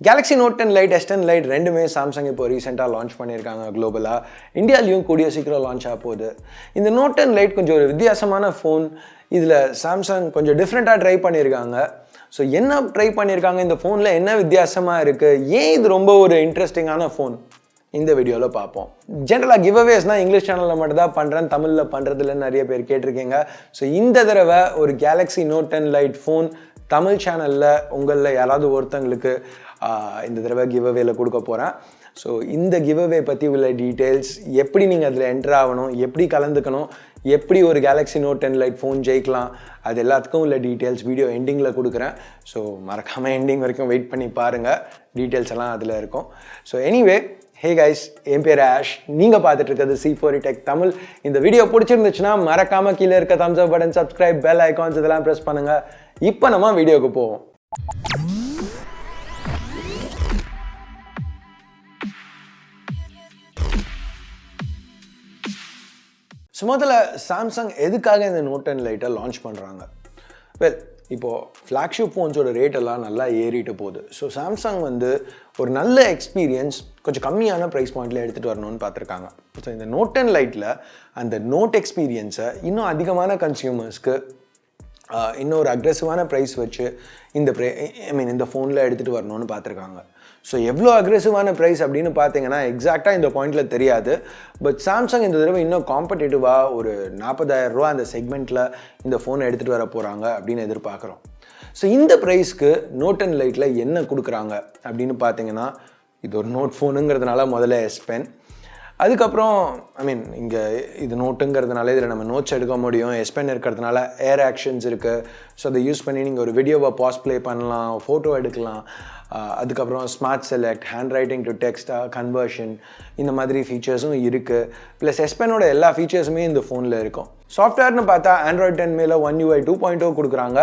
Galaxy Note10 Lite, S10 Lite ரெண்டுமே Samsung இப்போ ரீசெண்டாக லான்ச் பண்ணியிருக்காங்க குளோபலாக. இந்தியாலையும் கூடிய சீக்கிரம் லான்ச் ஆக போகுது. இந்த Note10 Lite கொஞ்சம் ஒரு வித்தியாசமான ஃபோன். இதில் சாம்சங் கொஞ்சம் டிஃப்ரெண்ட்டாக ட்ரை பண்ணியிருக்காங்க. ஸோ என்ன ட்ரை பண்ணியிருக்காங்க, இந்த ஃபோனில் என்ன வித்தியாசமாக இருக்குது, ஏன் இது ரொம்ப ஒரு இன்ட்ரெஸ்டிங்கான ஃபோன், இந்த வீடியோவில் பார்ப்போம். ஜென்ரலாக கிவ் அவேஸ்னால் இங்கிலீஷ் சேனலில் மட்டும் தான் பண்ணுறேன், தமிழில் பண்ணுறதுலன்னு நிறைய பேர் கேட்டிருக்கீங்க. ஸோ இந்த தடவை ஒரு Galaxy Note10 Lite phone Tamil சேனலில் உங்களில் யாராவது ஒருத்தங்களுக்கு இந்த தடவை கிவ் அவேல கொடுக்க போகிறேன். ஸோ இந்த கிவ் அவே பற்றி உள்ள டீட்டெயில்ஸ், எப்படி நீங்கள் அதில் என்ட்ரு ஆகணும், எப்படி கலந்துக்கணும், எப்படி ஒரு Galaxy Note10 Lite ஃபோன் ஜெயிக்கலாம், அது எல்லாத்துக்கும் உள்ள டீட்டெயில்ஸ் வீடியோ எண்டிங்கில் கொடுக்குறேன். ஸோ மறக்காமல் எண்டிங் வரைக்கும் வெயிட் பண்ணி பாருங்கள், டீட்டெயில்ஸ் எல்லாம் அதில் இருக்கும். ஸோ எனிவே, ஹே கைஸ், என் பேர் ஆஷ், நீங்கள் பார்த்துட்டு இருக்கிறது C4 டெக் தமிழ். இந்த வீடியோ பிடிச்சிருந்துச்சுன்னா மறக்காமல் கீழே இருக்க தம்ஸ் அப் பட்டன், சப்ஸ்கிரைப், பெல் ஐகான்ஸ் இதெல்லாம் ப்ரெஸ் பண்ணுங்கள். இப்போ நம்ம வீடியோக்கு போவோம். ஸோ முதல்ல சாம்சங் எதுக்காக இந்த Note10 Lite லான்ச் பண்ணுறாங்க? வெல், இப்போது ஃப்ளாக்ஷிப் ஃபோன்ஸோட ரேட் எல்லாம் நல்லா ஏறிட்டு போகுது. ஸோ சாம்சங் வந்து ஒரு நல்ல எக்ஸ்பீரியன்ஸ் கொஞ்சம் கம்மியான ப்ரைஸ் பாயிண்டில் எடுத்துகிட்டு வரணும்னு பார்த்துருக்காங்க. ஸோ இந்த Note10 Liteல அந்த நோட் எக்ஸ்பீரியன்ஸை இன்னும் அதிகமான கன்சியூமர்ஸ்க்கு இன்னும் ஒரு அக்ரெசிவான ப்ரைஸ் வச்சு இந்த ஃபோனில் எடுத்துகிட்டு வரணும்னு பார்த்துருக்காங்க. ஸோ எவ்வளோ அக்ரெசிவான ப்ரைஸ் அப்படின்னு பார்த்தீங்கன்னா எக்ஸாக்டாக இந்த பாயிண்டில் தெரியாது. பட் சாம்சங் இந்த தடவை இன்னும் காம்படேட்டிவாக ஒரு 40,000 ரூபா அந்த செக்மெண்ட்டில் இந்த ஃபோனை எடுத்துகிட்டு வர போகிறாங்க அப்படின்னு எதிர்பார்க்குறோம். ஸோ இந்த ப்ரைஸ்க்கு Note10 Liteல என்ன கொடுக்குறாங்க அப்படின்னு பார்த்தீங்கன்னா, இது ஒரு நோட் ஃபோனுங்கிறதுனால முதல்ல S Pen, அதுக்கப்புறம் இங்கே இது நோட்டுங்கிறதுனால இதில் நம்ம நோட்ஸ் எடுக்க முடியும். S Pen இருக்கிறதுனால ஏர் ஆக்ஷன்ஸ் இருக்குது. ஸோ அதை யூஸ் பண்ணி நீங்கள் ஒரு வீடியோவை பாஸ் ப்ளே பண்ணலாம், ஃபோட்டோ எடுக்கலாம். அதுக்கப்புறம் smart select, handwriting to டெக்ஸ்டாக கன்வர்ஷன், இந்த மாதிரி ஃபீச்சர்ஸும் இருக்குது. ப்ளஸ் S Penோட எல்லா ஃபீச்சர்ஸுமே இந்த ஃபோனில் இருக்கும். சாஃப்ட்வேர்னு பார்த்தா Android 10 மேலே One UI 2.0 கொடுக்குறாங்க.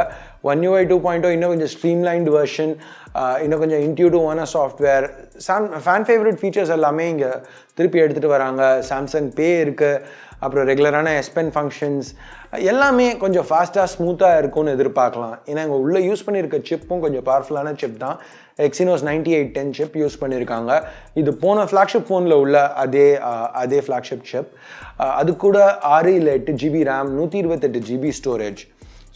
One UI 2.0 இன்னும் கொஞ்சம் ஸ்ட்ரீம்லைன்டு வெர்ஷன், இன்னும் கொஞ்சம் இன்ட்யூட்டிவான சாஃப்ட்வேர், ஃபேன் ஃபேவரட் ஃபீச்சர்ஸ் எல்லாமே இங்கே திருப்பி எடுத்துகிட்டு வராங்க. சாம்சங் பே இருக்குது, அப்புறம் ரெகுலரான S Pen ஃபங்க்ஷன்ஸ் எல்லாமே கொஞ்சம் ஃபாஸ்ட்டாக ஸ்மூத்தாக இருக்கும்னு எதிர்பார்க்கலாம். ஏன்னா இங்கே உள்ளே யூஸ் பண்ணியிருக்க சிப்பும் கொஞ்சம் பவர்ஃபுல்லான சிப் தான். Exynos 9810 சிப் யூஸ் பண்ணியிருக்காங்க. இது போன ஃப்ளாக்ஷிப் ஃபோனில் உள்ள அதே ஃப்ளாக்ஷிப் சிப். அது கூட 6 இல்லை 8 GB RAM, 128 GB storage.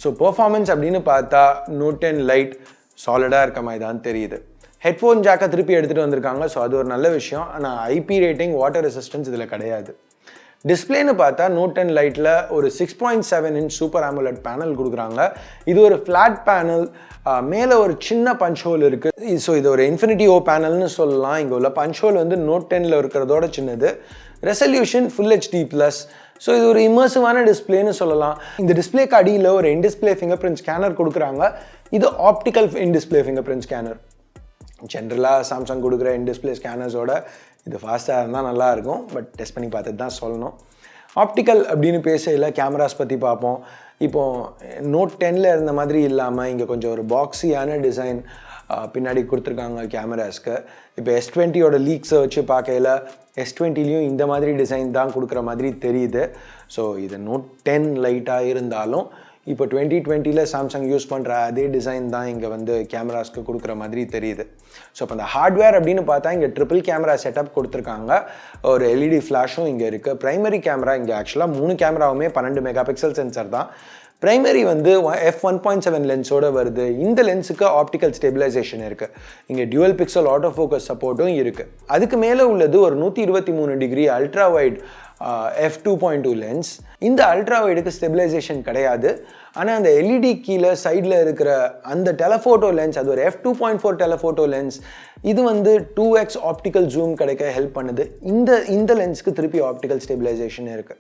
So performance அப்படின்னு பார்த்தா Note10 Lite சாலிடாக இருக்க மாதிரி தான் தெரியுது. ஹெட்ஃபோன் ஜாக்கை திருப்பி எடுத்துகிட்டு வந்திருக்காங்க. ஸோ அது ஒரு நல்ல விஷயம். ஆனால் IP ரேட்டிங், வாட்டர் ரெசிஸ்டன்ஸ் இதில் கிடையாது. டிஸ்பிளேன்னு பார்த்தா Note10 Liteல ஒரு 6.7 inch சூப்பர் AMOLED பேனல் கொடுக்குறாங்க. இது ஒரு ஃப்ளாட் பேனல், மேலே ஒரு சின்ன பஞ்ச் ஹோல் இருக்குது. ஸோ இது ஒரு இன்ஃபினிட்டி ஓ பேனல்னு சொல்லலாம். இங்கே உள்ள பஞ்ச் ஹோல் வந்து Note10ல இருக்கிறதோட சின்னது. Resolution Full HD+. ஸோ இது ஒரு இமர்சிவான டிஸ்பிளேன்னு சொல்லலாம். இந்த டிஸ்பிளேக்கு அடியில் ஒரு இன்டிஸ்பிளே ஃபிங்கர் பிரிண்ட் ஸ்கேனர் கொடுக்குறாங்க. இது optical in-display finger print scanner. ஜென்ரலாக சாம்சங் கொடுக்குற இன்டிஸ்பிளே ஸ்கேனர்ஸோட இது ஃபாஸ்ட்டாக இருந்தால் நல்லாயிருக்கும். பட் டெஸ்ட் பண்ணி பார்த்துட்டு தான் சொல்லணும். ஆப்டிக்கல் அப்படின்னு பேசல கேமராஸ் பற்றி பார்ப்போம். இப்போது Note10ல இருந்த மாதிரி இல்லாமல் இங்கே கொஞ்சம் ஒரு பாக்ஸியான டிசைன் பின்னாடி கொடுத்துருக்காங்க கேமராஸ்க்கு. இப்போ S20யோட லீக்ஸை வச்சு பார்க்கையில் S20லையும் இந்த மாதிரி டிசைன் தான் கொடுக்குற மாதிரி தெரியுது. ஸோ இது Note10 லைட்டாக இருந்தாலும் இப்போ 2020ல சாம்சங் யூஸ் பண்ணுற அதே டிசைன் தான் இங்கே வந்து கேமராஸ்க்கு கொடுக்குற மாதிரி தெரியுது. ஸோ இப்போ இந்த ஹார்ட்வேர் அப்படின்னு பார்த்தா இங்கே ட்ரிபிள் கேமரா செட்டப் கொடுத்துருக்காங்க. ஒரு LED ஃப்ளாஷும் இங்கே இருக்குது. ப்ரைமரி கேமரா இங்கே ஆக்சுவலாக 3 கேமராவுமே 12 மெகாபிக்சல் சென்சர் தான். ப்ரைமரி வந்து f1.7 லென்ஸோடு வருது. இந்த லென்ஸுக்கு ஆப்டிக்கல் ஸ்டெபிலைசேஷன் இருக்குது. இங்கே டியூவல் பிக்சல் ஆட்டோ ஃபோக்கஸ் சப்போர்ட்டும் இருக்குது. அதுக்கு மேலே உள்ளது ஒரு 123 degree ultra wide f2.2 lens. இந்த அல்ட்ரா வைடுக்கு ஸ்டெபிலைசேஷன் கிடையாது. ஆனால் அந்த LED கீழே சைடில் இருக்கிற அந்த டெலஃபோட்டோ லென்ஸ், அது ஒரு f2.4 டெலஃபோட்டோ லென்ஸ். இது வந்து 2x ஆப்டிக்கல் ஜூம் கிடைக்க ஹெல்ப் பண்ணுது. இந்த லென்ஸ்க்கு திருப்பி ஆப்டிக்கல் ஸ்டெபிலைசேஷன் இருக்குது.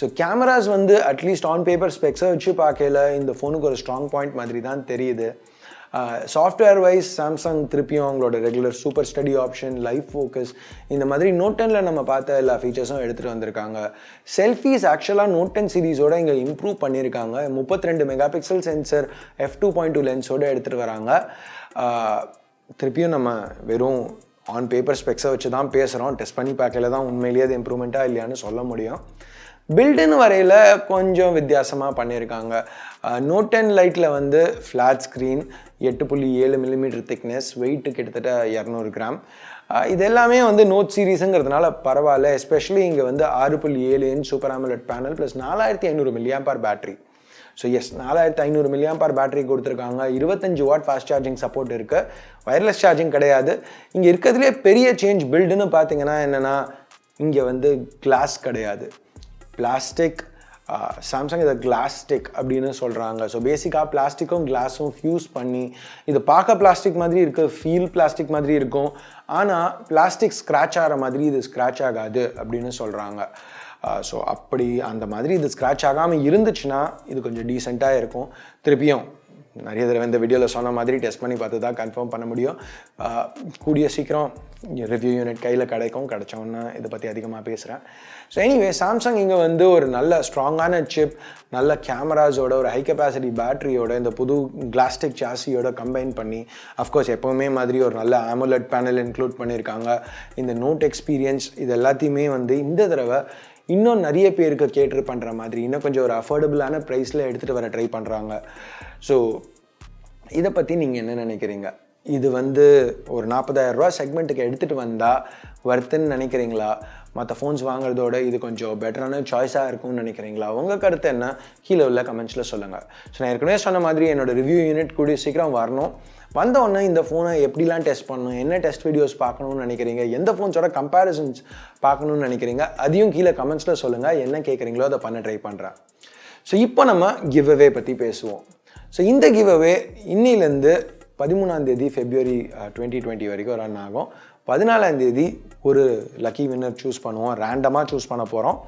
ஸோ கேமராஸ் வந்து அட்லீஸ்ட் ஆன் பேப்பர் ஸ்பெக்ஸை வச்சு பார்க்கல இந்த ஃபோனுக்கு ஒரு ஸ்ட்ராங் பாயிண்ட் மாதிரி தான் தெரியுது. சாஃப்ட்வேர் வைஸ் சாம்சங் திருப்பியும் அவங்களோட regular super study option, live focus, இந்த மாதிரி Note10ல நம்ம பார்த்த எல்லா ஃபீச்சர்ஸும் எடுத்துகிட்டு வந்திருக்காங்க. செல்ஃபீஸ் ஆக்சுவலாக Note10 சீரீஸோட இங்கே இம்ப்ரூவ் பண்ணியிருக்காங்க. 32 மெகாபிக்சல் சென்சர் f2.2 லென்ஸோடு எடுத்துகிட்டு வராங்க. திருப்பியும் நம்ம வெறும் ஆன் பேப்பர் ஸ்பெக்ஸை வச்சு தான் பேசுகிறோம். டெஸ்ட் பண்ணி பார்க்கல தான் உண்மையிலேயே அது இம்ப்ரூவ்மெண்ட்டாக இல்லையான்னு சொல்ல முடியும். பில்டுன்னு வரையில் கொஞ்சம் வித்தியாசமாக பண்ணியிருக்காங்க. நோட் 10 லைட்டில் வந்து flat screen, 8.7 millimetre thickness, weight கிட்டத்தட்ட 200 கிராம். இது எல்லாமே வந்து நோட் சீரீஸுங்கிறதுனால பரவாயில்ல. எஸ்பெஷலி இங்கே வந்து 6.7 inch super AMOLED panel plus 4500 mAh battery. So yes, 4500 mAh battery கொடுத்துருக்காங்க. 25 வாட் ஃபாஸ்ட் சார்ஜிங் சப்போர்ட் இருக்குது. வயர்லெஸ் சார்ஜிங் கிடையாது. இங்கே இருக்கிறதுலே பெரிய சேஞ்ச் பில்டுன்னு பார்த்தீங்கன்னா என்னென்னா, இங்கே வந்து கிளாஸ் கிடையாது, பிளாஸ்டிக். சாம்சங் இதை கிளாஸ்டிக் அப்படின்னு சொல்கிறாங்க. ஸோ பேசிக்காக பிளாஸ்டிக்கும் கிளாஸும் ஃபியூஸ் பண்ணி இது பார்க்க பிளாஸ்டிக் மாதிரி இருக்குது, ஃபீல் பிளாஸ்டிக் மாதிரி இருக்கும். ஆனால் பிளாஸ்டிக் ஸ்க்ராட்ச் ஆகிற மாதிரி இது ஸ்க்ராட்ச் ஆகாது அப்படின்னு சொல்கிறாங்க. ஸோ அப்படி அந்த மாதிரி இது ஸ்க்ராட்ச் ஆகாமல் இருந்துச்சுன்னா இது கொஞ்சம் டீசெண்டாக இருக்கும். திருப்பியும் நிறைய தடவை இந்த வீடியோவில் சொன்ன மாதிரி டெஸ்ட் பண்ணி பார்த்து தான் கன்ஃபார்ம் பண்ண முடியும். கூடிய சீக்கிரம் ரிவ்யூ யூனிட் கையில் கிடைச்சோன்னு இதை பற்றி அதிகமாக பேசுகிறேன். ஸோ எனிவே, சாம்சங் இங்கே வந்து ஒரு நல்ல ஸ்ட்ராங்கான சிப், நல்ல கேமராஸோட, ஒரு ஹை கெப்பாசிட்டி பேட்டரியோட, இந்த புது கிளாஸ்டிக் சாசியோட கம்பைன் பண்ணி, அஃப்கோர்ஸ் எப்போவுமே மாதிரி ஒரு நல்ல AMOLED பேனல் இன்க்ளூட் பண்ணியிருக்காங்க. இந்த நோட் எக்ஸ்பீரியன்ஸ் இது எல்லாத்தையுமே வந்து இந்த தடவை இன்னும் நிறைய பேருக்கு கேட்ரு பண்ணுற மாதிரி இன்னும் கொஞ்சம் ஒரு அஃபோர்டபுளான ப்ரைஸில் எடுத்துகிட்டு வர ட்ரை பண்ணுறாங்க. ஸோ இதை பற்றி நீங்கள் என்ன நினைக்கிறீங்க? இது வந்து ஒரு 40,000 ரூபா செக்மெண்ட்டுக்கு எடுத்துகிட்டு வந்தால் வர்த்துன்னு நினைக்கிறீங்களா? மற்ற ஃபோன்ஸ் வாங்குறதோட இது கொஞ்சம் பெட்டரான சாய்ஸாக இருக்கும்னு நினைக்கிறீங்களா? உங்கள் கருத்து என்ன? கீழே உள்ள கமெண்ட்ஸில் சொல்லுங்கள். ஸோ நான் ஏற்கனவே சொன்ன மாதிரி என்னோடய ரிவ்யூ யூனிட் கூடிய சீக்கிரம் வரணும். வந்தோடனே இந்த ஃபோனை எப்படிலாம் டெஸ்ட் பண்ணணும், என்ன டெஸ்ட் வீடியோஸ் பார்க்கணுன்னு நினைக்கிறீங்க, எந்த ஃபோன்ஸோட கம்பேரிசன்ஸ் பார்க்கணுன்னு நினைக்கிறீங்க, அதையும் கீழே கமெண்ட்ஸில் சொல்லுங்கள். என்ன கேட்குறீங்களோ அதை பண்ண ட்ரை பண்ணுறேன். ஸோ இப்போ நம்ம கிவ் அவே பற்றி பேசுவோம். ஸோ இந்த கிவ் அவே இன்னிலேருந்து 13ஆம் தேதி February 2020 வரைக்கும் ரன் ஆகும். 14ஆம் தேதி ஒரு லக்கி வின்னர் சூஸ் பண்ணுவோம், ரேண்டமாக சூஸ் பண்ண போகிறோம்.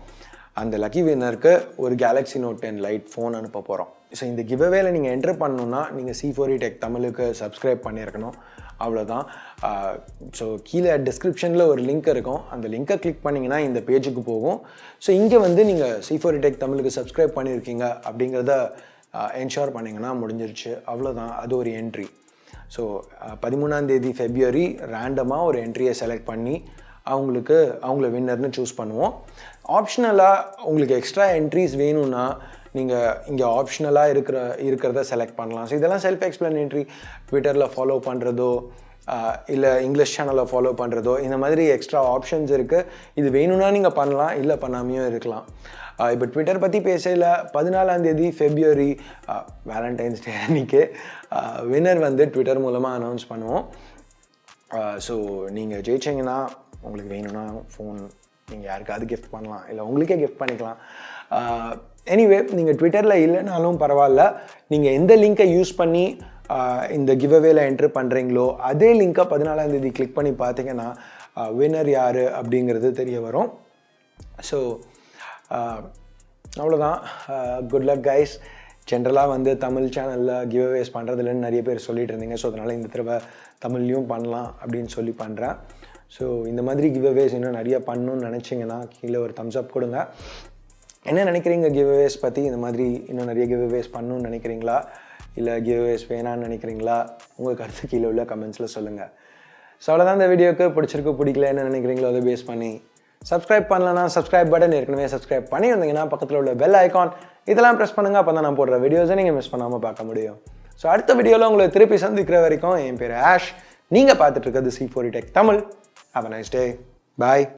அந்த லக்கி வின்னருக்கு ஒரு Galaxy Note 10 Lite ஃபோன் அனுப்ப போகிறோம். ஸோ இந்த கிவ் அவேல நீங்கள் என்ட்ரு பண்ணணுன்னா நீங்கள் C4E Tech தமிழுக்கு சப்ஸ்கிரைப் பண்ணியிருக்கணும். அவ்வளோதான். ஸோ கீழே டிஸ்கிரிப்ஷனில் ஒரு லிங்க் இருக்கும், அந்த லிங்க்கை கிளிக் பண்ணிங்கன்னா இந்த பேஜுக்கு போகும். ஸோ இங்கே வந்து நீங்கள் C4E Tech தமிழுக்கு சப்ஸ்கிரைப் பண்ணியிருக்கீங்க அப்படிங்கிறத என்ஷோர் பண்ணிங்கன்னா முடிஞ்சிருச்சு. அவ்வளோதான், அது ஒரு என்ட்ரி. ஸோ 13ஆம் தேதி February ரேண்டமாக ஒரு என்ட்ரியை செலக்ட் பண்ணி அவங்கள வின்னர்னு சூஸ் பண்ணுவோம். ஆப்ஷனலாக உங்களுக்கு எக்ஸ்ட்ரா என்ட்ரிஸ் வேணும்னா நீங்கள் இங்கே ஆப்ஷனலாக இருக்கிறத செலக்ட் பண்ணலாம். ஸோ இதெல்லாம் செல்ஃப் எக்ஸ்பிளனேட்ரி. ட்விட்டரில் ஃபாலோ பண்ணுறதோ இல்லை இங்கிலீஷ் சேனலை ஃபாலோ பண்ணுறதோ இந்த மாதிரி எக்ஸ்ட்ரா ஆப்ஷன்ஸ் இருக்குது. இது வேணும்னா நீங்கள் பண்ணலாம், இல்லை பண்ணாமையும் இருக்கலாம். இப்போ ட்விட்டர் பற்றி பேசல, 14ஆம் தேதி February வேலண்டைன்ஸ் டே அன்றைக்கி வின்னர் வந்து ட்விட்டர் மூலமாக அனௌன்ஸ் பண்ணுவோம். ஸோ நீங்கள் ஜெயிச்சிங்கன்னா உங்களுக்கு வேணும்னா ஃபோன் நீங்கள் யாருக்காவது கிஃப்ட் பண்ணலாம், இல்லை உங்களுக்கே கிஃப்ட் பண்ணிக்கலாம். எனிவே, நீங்கள் ட்விட்டரில் இல்லைனாலும் பரவாயில்ல, நீங்கள் எந்த லிங்க்கை யூஸ் பண்ணி இந்த கிவ் அவேல என்ட்ரு பண்ணுறீங்களோ அதே லிங்க்கை 14ஆம் தேதி கிளிக் பண்ணி பார்த்தீங்கன்னா வின்னர் யார் அப்படிங்கிறது தெரிய வரும். ஸோ அவ்வளோதான். Good luck guys. ஜென்ரலாக வந்து தமிழ் சேனலில் கிவ் அவேஸ் பண்ணுறதுலன்னு நிறைய பேர் சொல்லிட்டு இருந்தீங்க. ஸோ அதனால் இந்த தடவை தமிழ்லையும் பண்ணலாம் அப்படின்னு சொல்லி பண்ணுறேன். ஸோ இந்த மாதிரி கிவ் அவேஸ் இன்னும் நிறைய பண்ணணும்னு நினச்சிங்கன்னா கீழே ஒரு தம்ஸ் அப் கொடுங்க. என்ன நினைக்கிறீங்க கிவ் அவேஸ் பற்றி? இந்த மாதிரி இன்னும் நிறைய கிவ் அவேஸ் பண்ணணும்னு நினைக்கிறீங்களா, இல்லை கிவ் அவேஸ் வேணான்னு நினைக்கிறீங்களா? உங்கள் கருத்து கீழே உள்ள கமெண்ட்ஸில் சொல்லுங்கள். ஸோ அவ்வளோதான். இந்த வீடியோக்கு பிடிச்சிருக்கு பிடிக்கல என்ன நினைக்கிறீங்களோ அதை பேஸ் பண்ணி சப்ஸ்கிரைப் பண்ணலன்னா சப்ஸ்கிரைப் பட்டன் ஏற்கனவே சப்ஸ்கிரைப் பண்ணியிருந்தீங்கன்னா பக்கத்தில் உள்ள பெல் ஐக்கான் இதெல்லாம் ப்ரெஸ் பண்ணுங்கள். அப்போ தான் நான் போடுற வீடியோஸை நீங்கள் மிஸ் பண்ணாமல் பார்க்க முடியும். ஸோ அடுத்த வீடியோவில் உங்களை திருப்பி சந்திக்கிற வரைக்கும் என் பேர் ஆஷ். நீங்கள் பார்த்துட்டு இருக்கிறது C4E Tech Tamil. Have a nice day. Bye.